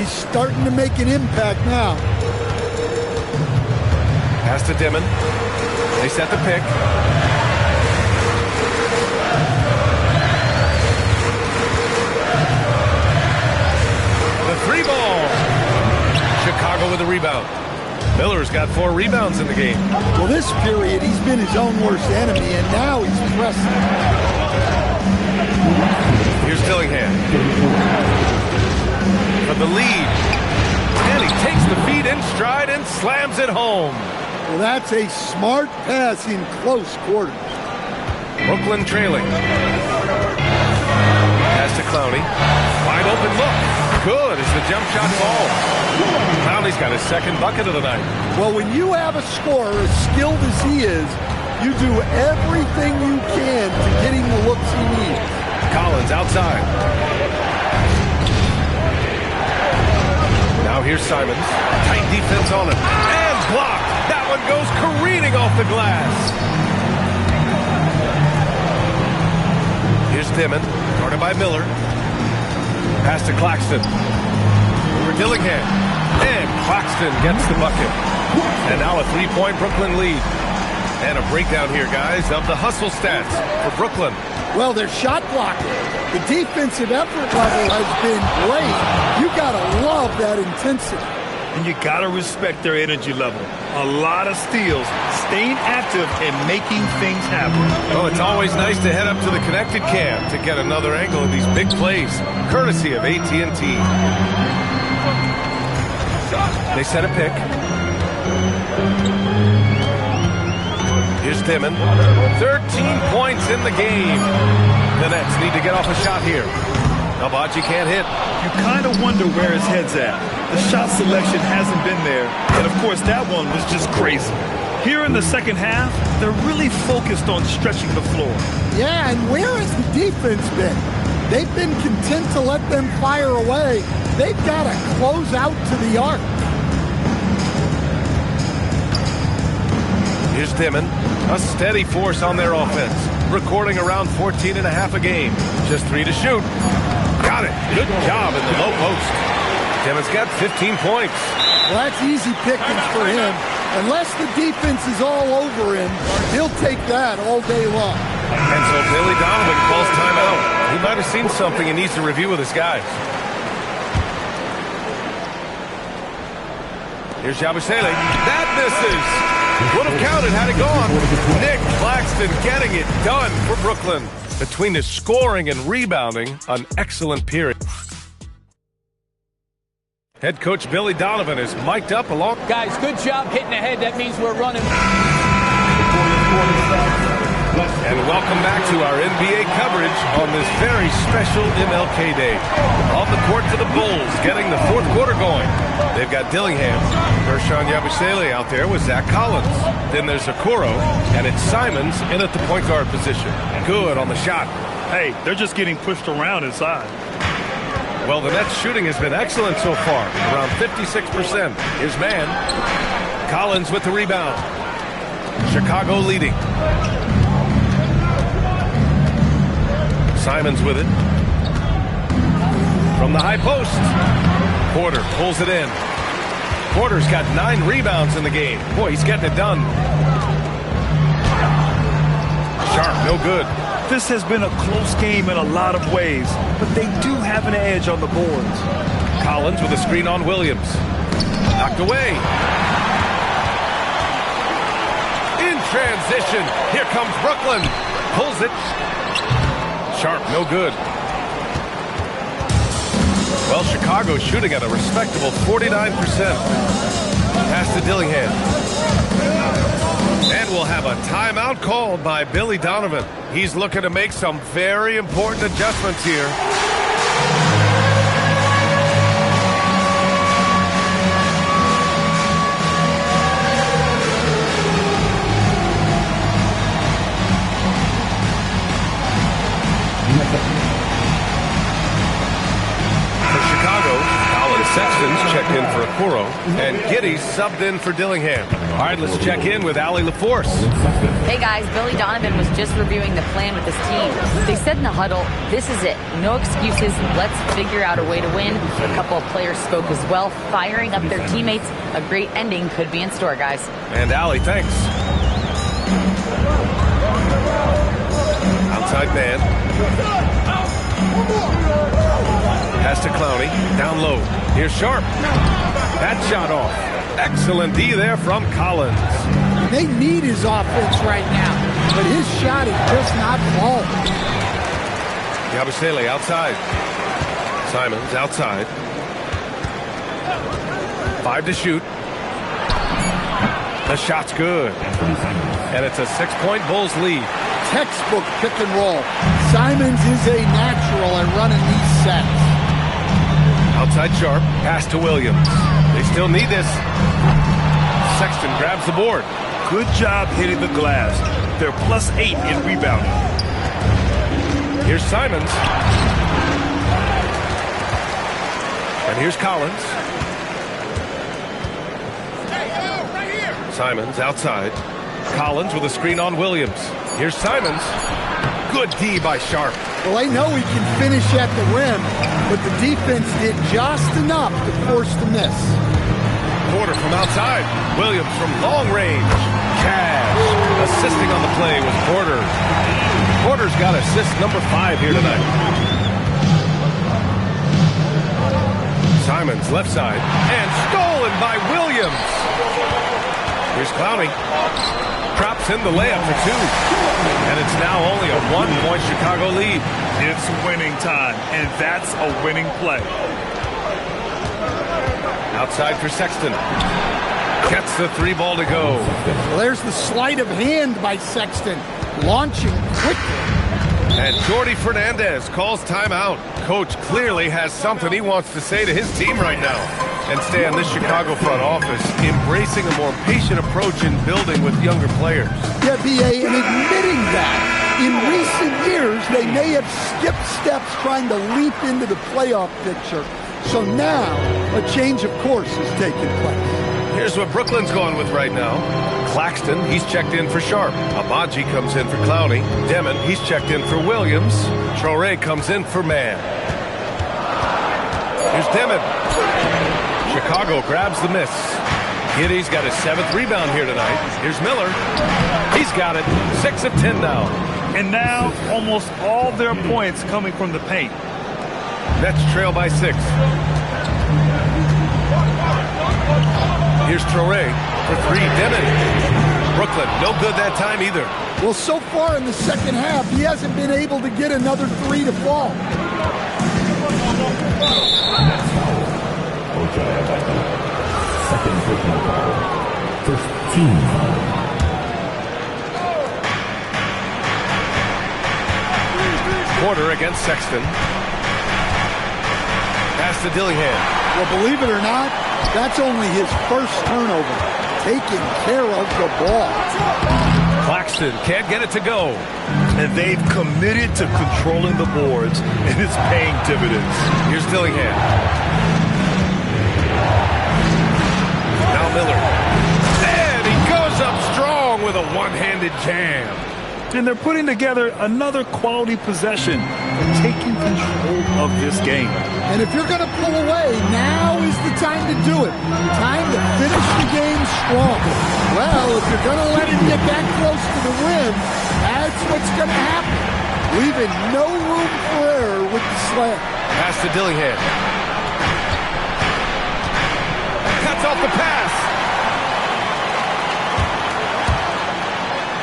He's starting to make an impact now. Pass to Dimon. They set the pick. The 3 ball. Chicago with the rebound. Miller's got 4 rebounds in the game. Well, this period, he's been his own worst enemy, and now he's pressing. Here's Dillingham. For the lead. And he takes the feed in stride and slams it home. Well, that's a smart pass in close quarters. Brooklyn trailing. Pass to Clowney. Wide open look. Good as the jump shot falls. Clowney's got his second bucket of the night. Well, when you have a scorer as skilled as he is, you do everything you can to get him the looks he needs. Collins outside. Now here's Simons. Tight defense on him. And blocked. That one goes careening off the glass. Here's Dimon. Guarded by Miller. Pass to Claxton. Over Dillingham. And Claxton gets the bucket. And now a 3-point Brooklyn lead. And a breakdown here, guys, of the hustle stats for Brooklyn. Well, they're shot blocking. The defensive effort level has been great. You got to love that intensity. And you got to respect their energy level. A lot of steals, staying active and making things happen. Well, it's always nice to head up to the connected cam to get another angle of these big plays, courtesy of AT&T. They set a pick. Here's Dimon. 13 points in the game. The Nets need to get off a shot here. Albaji can't hit. You kind of wonder where his head's at. The shot selection hasn't been there. And, of course, that one was just crazy. Here in the second half, they're really focused on stretching the floor. Yeah, and where has the defense been? They've been content to let them fire away. They've got to close out to the arc. Here's Dimon. A steady force on their offense. Recording around 14 and a half a game. Just 3 to shoot. Got it. Good job in the low post. Dimon's got 15 points. Well, that's easy pickings for him. Unless the defense is all over him, he'll take that all day long. And so Billy Donovan calls timeout. He might have seen something he needs to review with his guys. Here's Yabusele. That misses. Would have counted had it gone. Nick Claxton getting it done for Brooklyn. Between his scoring and rebounding, an excellent period. Head coach Billy Donovan is mic'd up along. Guys, good job hitting ahead. That means we're running. And welcome back to our NBA coverage on this very special MLK Day. On the court for the Bulls, getting the fourth quarter going. They've got Dillingham, Gershon Yabusele out there with Zach Collins. Then there's Okoro, and it's Simons in at the point guard position. Good on the shot. Hey, they're just getting pushed around inside. Well, the Nets shooting has been excellent so far, around 56%. Here's man. Collins with the rebound. Chicago leading. Simons with it. From the high post. Porter pulls it in. Porter's got 9 rebounds in the game. Boy, he's getting it done. Sharp, no good. This has been a close game in a lot of ways, but they do have an edge on the boards. Collins with a screen on Williams. Knocked away. In transition. Here comes Brooklyn. Pulls it. Sharp, no good. Well, Chicago's shooting at a respectable 49%. Pass to Dillingham. And we'll have a timeout called by Billy Donovan. He's looking to make some very important adjustments here. Sexton's checked in for Okoro, and Giddey's subbed in for Dillingham. All right, let's check in with Allie LaForce. Hey guys, Billy Donovan was just reviewing the plan with his team. They said in the huddle, this is it. No excuses. Let's figure out a way to win. A couple of players spoke as well, firing up their teammates. A great ending could be in store, guys. And Allie, thanks. Outside man. Pass to Clowney. Down low. Here's Sharp. That shot off. Excellent D there from Collins. They need his offense right now, but his shot is just not falling. Yabusele outside. Simons outside. 5 to shoot. The shot's good. And it's a 6-point Bulls lead. Textbook pick and roll. Simons is a natural at running these sets. Outside Sharp. Pass to Williams. They still need this. Sexton grabs the board. Good job hitting the glass. They're +8 in rebounding. Here's Simons. And here's Collins. Simons outside. Collins with a screen on Williams. Here's Simons. Good D by Sharp. Well, they know he can finish at the rim, but the defense did just enough to force the miss. Porter from outside. Williams from long range. Cash. Assisting on the play was Porter. Porter's got assist number 5 here tonight. Simons left side. And stolen by Williams. Here's Clowney. Drops in the layup for 2. And it's now only a 1-point Chicago lead. It's winning time, and that's a winning play. Outside for Sexton. Gets the 3 ball to go. Well, there's the sleight of hand by Sexton. Launching quickly. And Jordi Fernandez calls timeout. Coach clearly has something he wants to say to his team right now. And Stan, this Chicago front office embracing a more patient approach in building with younger players. Yeah, B.A., and admitting that in recent years they may have skipped steps trying to leap into the playoff picture. So now a change of course is taking place. Here's what Brooklyn's going with right now. Claxton, he's checked in for Sharp. Abaji comes in for Clowney. Demon, he's checked in for Williams. Traore comes in for Mann. Here's Demon. Chicago grabs the miss. Giddey's got his 7th rebound here tonight. Here's Miller. He's got it. 6 of 10 now. And now almost all their points coming from the paint. Nets trail by 6. Here's Traore for 3. Demon. Brooklyn, no good that time either. Well, so far in the second half, he hasn't been able to get another 3 to fall. Second personal foul. First team. Porter against Sexton. Pass to Dillingham. Well, believe it or not, that's only his first turnover. Taking care of the ball. Claxton can't get it to go. And they've committed to controlling the boards, and it's paying dividends. Here's Dillingham. Now Miller. And he goes up strong with a one-handed jam. And they're putting together another quality possession and taking control of this game. And if you're going to pull away, now is the time to do it. Time to finish the game strong. Well, if you're going to let him get that close to the rim, that's what's going to happen. Leaving no room for error with the slam. Pass to Dillingham. Cuts off the pass.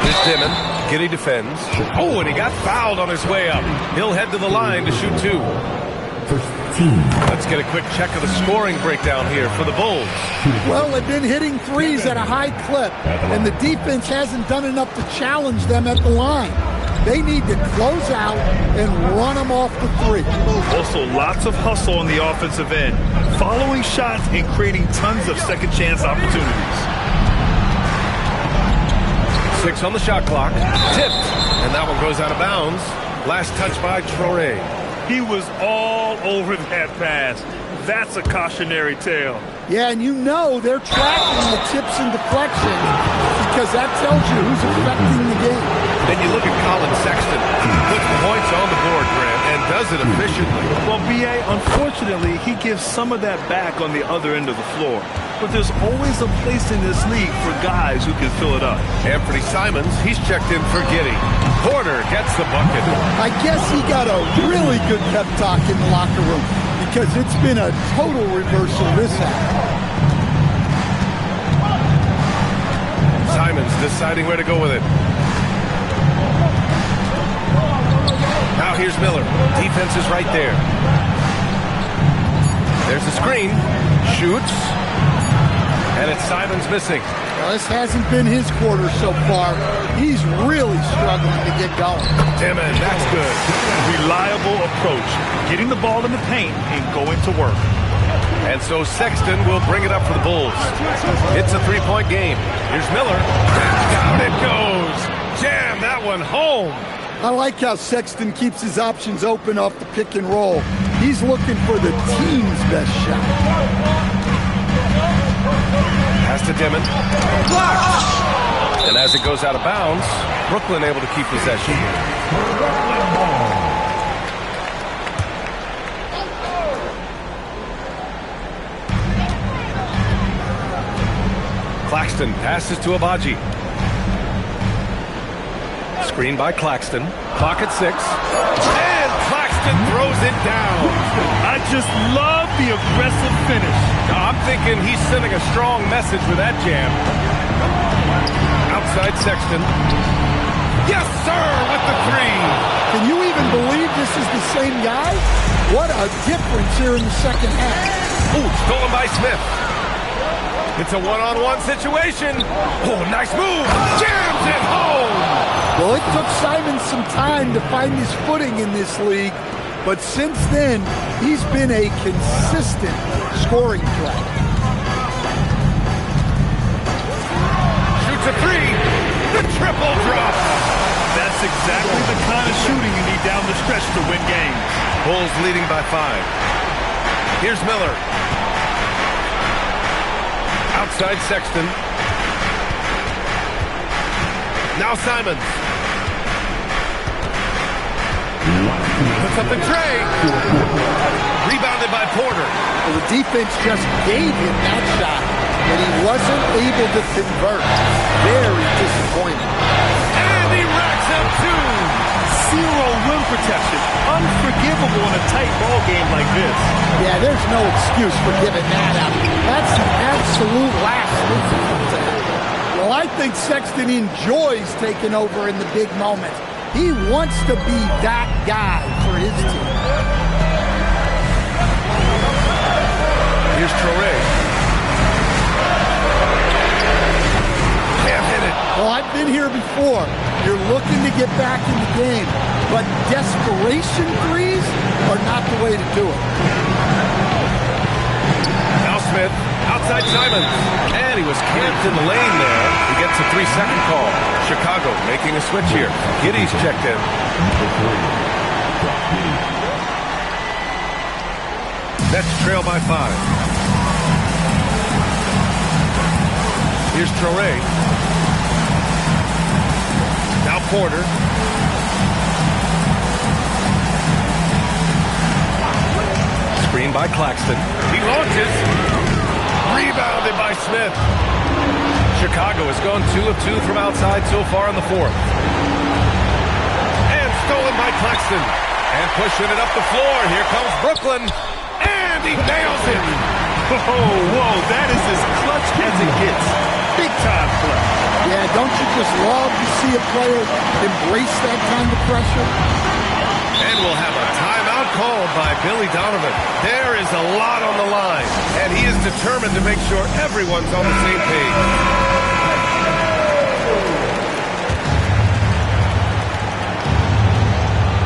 Here's Dimon. Giddey defends. Oh, and he got fouled on his way up. He'll head to the line to shoot 2. First team. Let's get a quick check of the scoring breakdown here for the Bulls. Well, they've been hitting threes at a high clip, and the defense hasn't done enough to challenge them at the line. They need to close out and run them off the 3. Also, lots of hustle on the offensive end, following shots and creating tons of second chance opportunities. 6 on the shot clock. Tipped. And that one goes out of bounds. Last touch by Traore. He was all over that pass. That's a cautionary tale. Yeah, and you know they're tracking the tips and deflections because that tells you who's affecting the game. Then you look at Colin Sexton. Puts points on the board, Grant, and does it efficiently. Well, B.A., unfortunately, he gives some of that back on the other end of the floor. But there's always a place in this league for guys who can fill it up. Anthony Simons, he's checked in for Giddey. Porter gets the bucket. I guess he got a really good pep talk in the locker room because it's been a total reversal this half. Simons deciding where to go with it. Now here's Miller. Defense is right there. There's the screen. Shoots. And it's Simons missing. Well, this hasn't been his quarter so far. He's really struggling to get going. Damon, that's good. Reliable approach. Getting the ball in the paint and going to work. And so Sexton will bring it up for the Bulls. It's a three-point game. Here's Miller. Down it goes. Jam that one home. I like how Sexton keeps his options open off the pick and roll. He's looking for the team's best shot. Pass to Dimon. And as it goes out of bounds, Brooklyn able to keep possession. Claxton passes to Abaji. Screen by Claxton. Clock at 6. And Claxton throws it down. I just love the aggressive finish. I'm thinking he's sending a strong message with that jam. Outside Sexton. Yes, sir, with the 3. Can you even believe this is the same guy? What a difference here in the second half. Ooh, stolen by Smith. It's a one-on-one situation. Oh, nice move. Jams it home. Well, it took Simon some time to find his footing in this league, but since then, he's been a consistent scoring threat. Shoots a 3. The triple drop. That's exactly the kind of shooting you need down the stretch to win games. Bulls leading by 5. Here's Miller. Outside Sexton. Now Simons. Puts up the tray. Rebounded by Porter. Well, the defense just gave him that shot, but he wasn't able to convert. Very disappointing. And he racks up 2. Zero rim protection. Unforgivable in a tight ball game like this. Yeah, there's no excuse for giving that up. That's an absolute last resort. Well, I think Sexton enjoys taking over in the big moments. He wants to be that guy for his team. Here's Traore. Can't hit it. Well, I've been here before. You're looking to get back in the game, but desperation threes are not the way to do it. Now Smith, outside Simons. And he was camped in the lane there. He gets a 3-second call. Chicago making a switch here. Giddey's checked in. Nets trail by 5. Here's Traore. Now Porter. Screen by Claxton. He launches. Rebounded by Smith. Chicago has gone 2 of 2 from outside so far in the 4th. And stolen by Claxton. And pushing it up the floor. Here comes Brooklyn. And he nails it. Whoa, that is as clutch as it gets. Big time play. Yeah, don't you just love to see a player embrace that kind of pressure? And we'll have a timeout called by Billy Donovan. There is a lot on the line, and he is determined to make sure everyone's on the same page.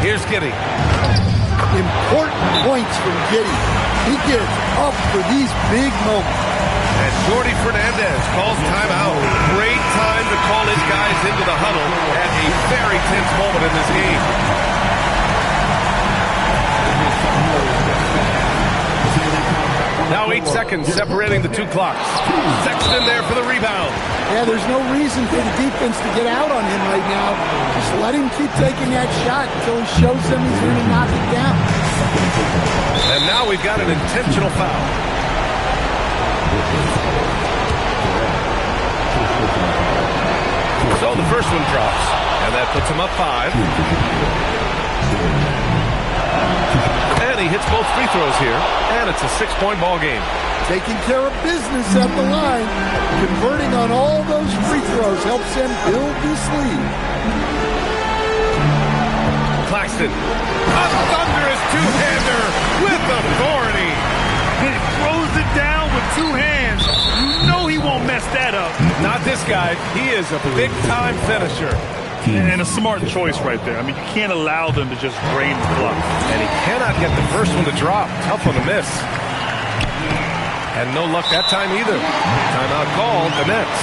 Here's Giddey. Important points from Giddey. He gets up for these big moments. And Jordi Fernandez calls timeout. Great time to call his guys into the huddle at a very tense moment in this game. seconds separating the two clocks. Sexton there for the rebound. Yeah, there's no reason for the defense to get out on him right now. Just let him keep taking that shot until he shows them he's going to knock it down. And now we've got an intentional foul. So the first one drops, and that puts him up 5. And he hits both free throws here, and it's a 6-point ball game. Taking care of business at the line, converting on all those free throws helps them build this lead. Claxton, a thunderous two-hander with authority. He throws it down with 2 hands. You know he won't mess that up. Not this guy. He is a big-time finisher. And a smart choice right there. I mean, you can't allow them to just drain the clock. And he cannot get the first one to drop. Tough one to miss. And no luck that time either. Timeout called, the Nets.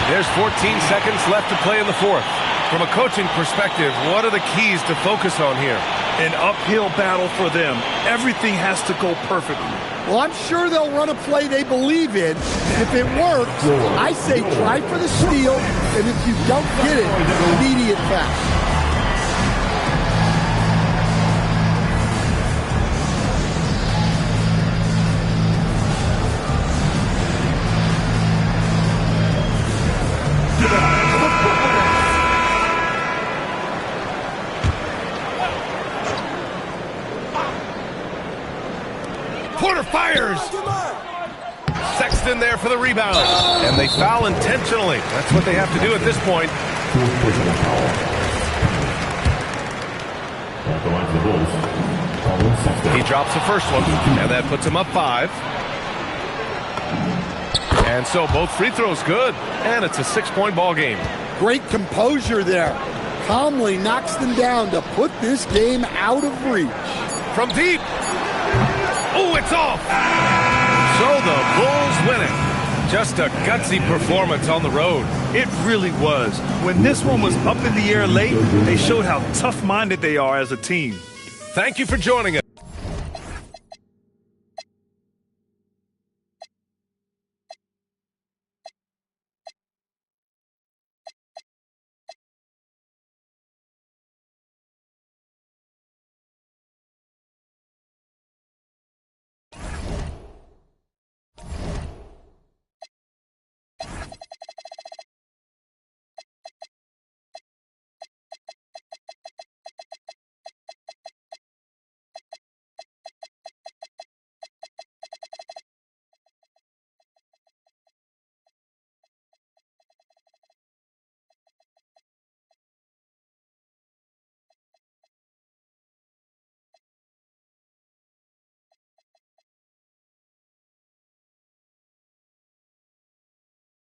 There's 14 seconds left to play in the fourth. From a coaching perspective, what are the keys to focus on here? An uphill battle for them. Everything has to go perfectly. Well, I'm sure they'll run a play they believe in. If it works, I say try for the steal, and if you don't get it, immediate foul. Porter fires. Sexton there for the rebound. And they foul intentionally. That's what they have to do at this point. He drops the first one, and that puts him up 5. And so both free throws good, and it's a 6-point ball game. Great composure there. Calmly knocks them down to put this game out of reach. From deep. Oh, it's off. So the Bulls win it. Just a gutsy performance on the road. It really was. When this one was up in the air late, they showed how tough-minded they are as a team. Thank you for joining us.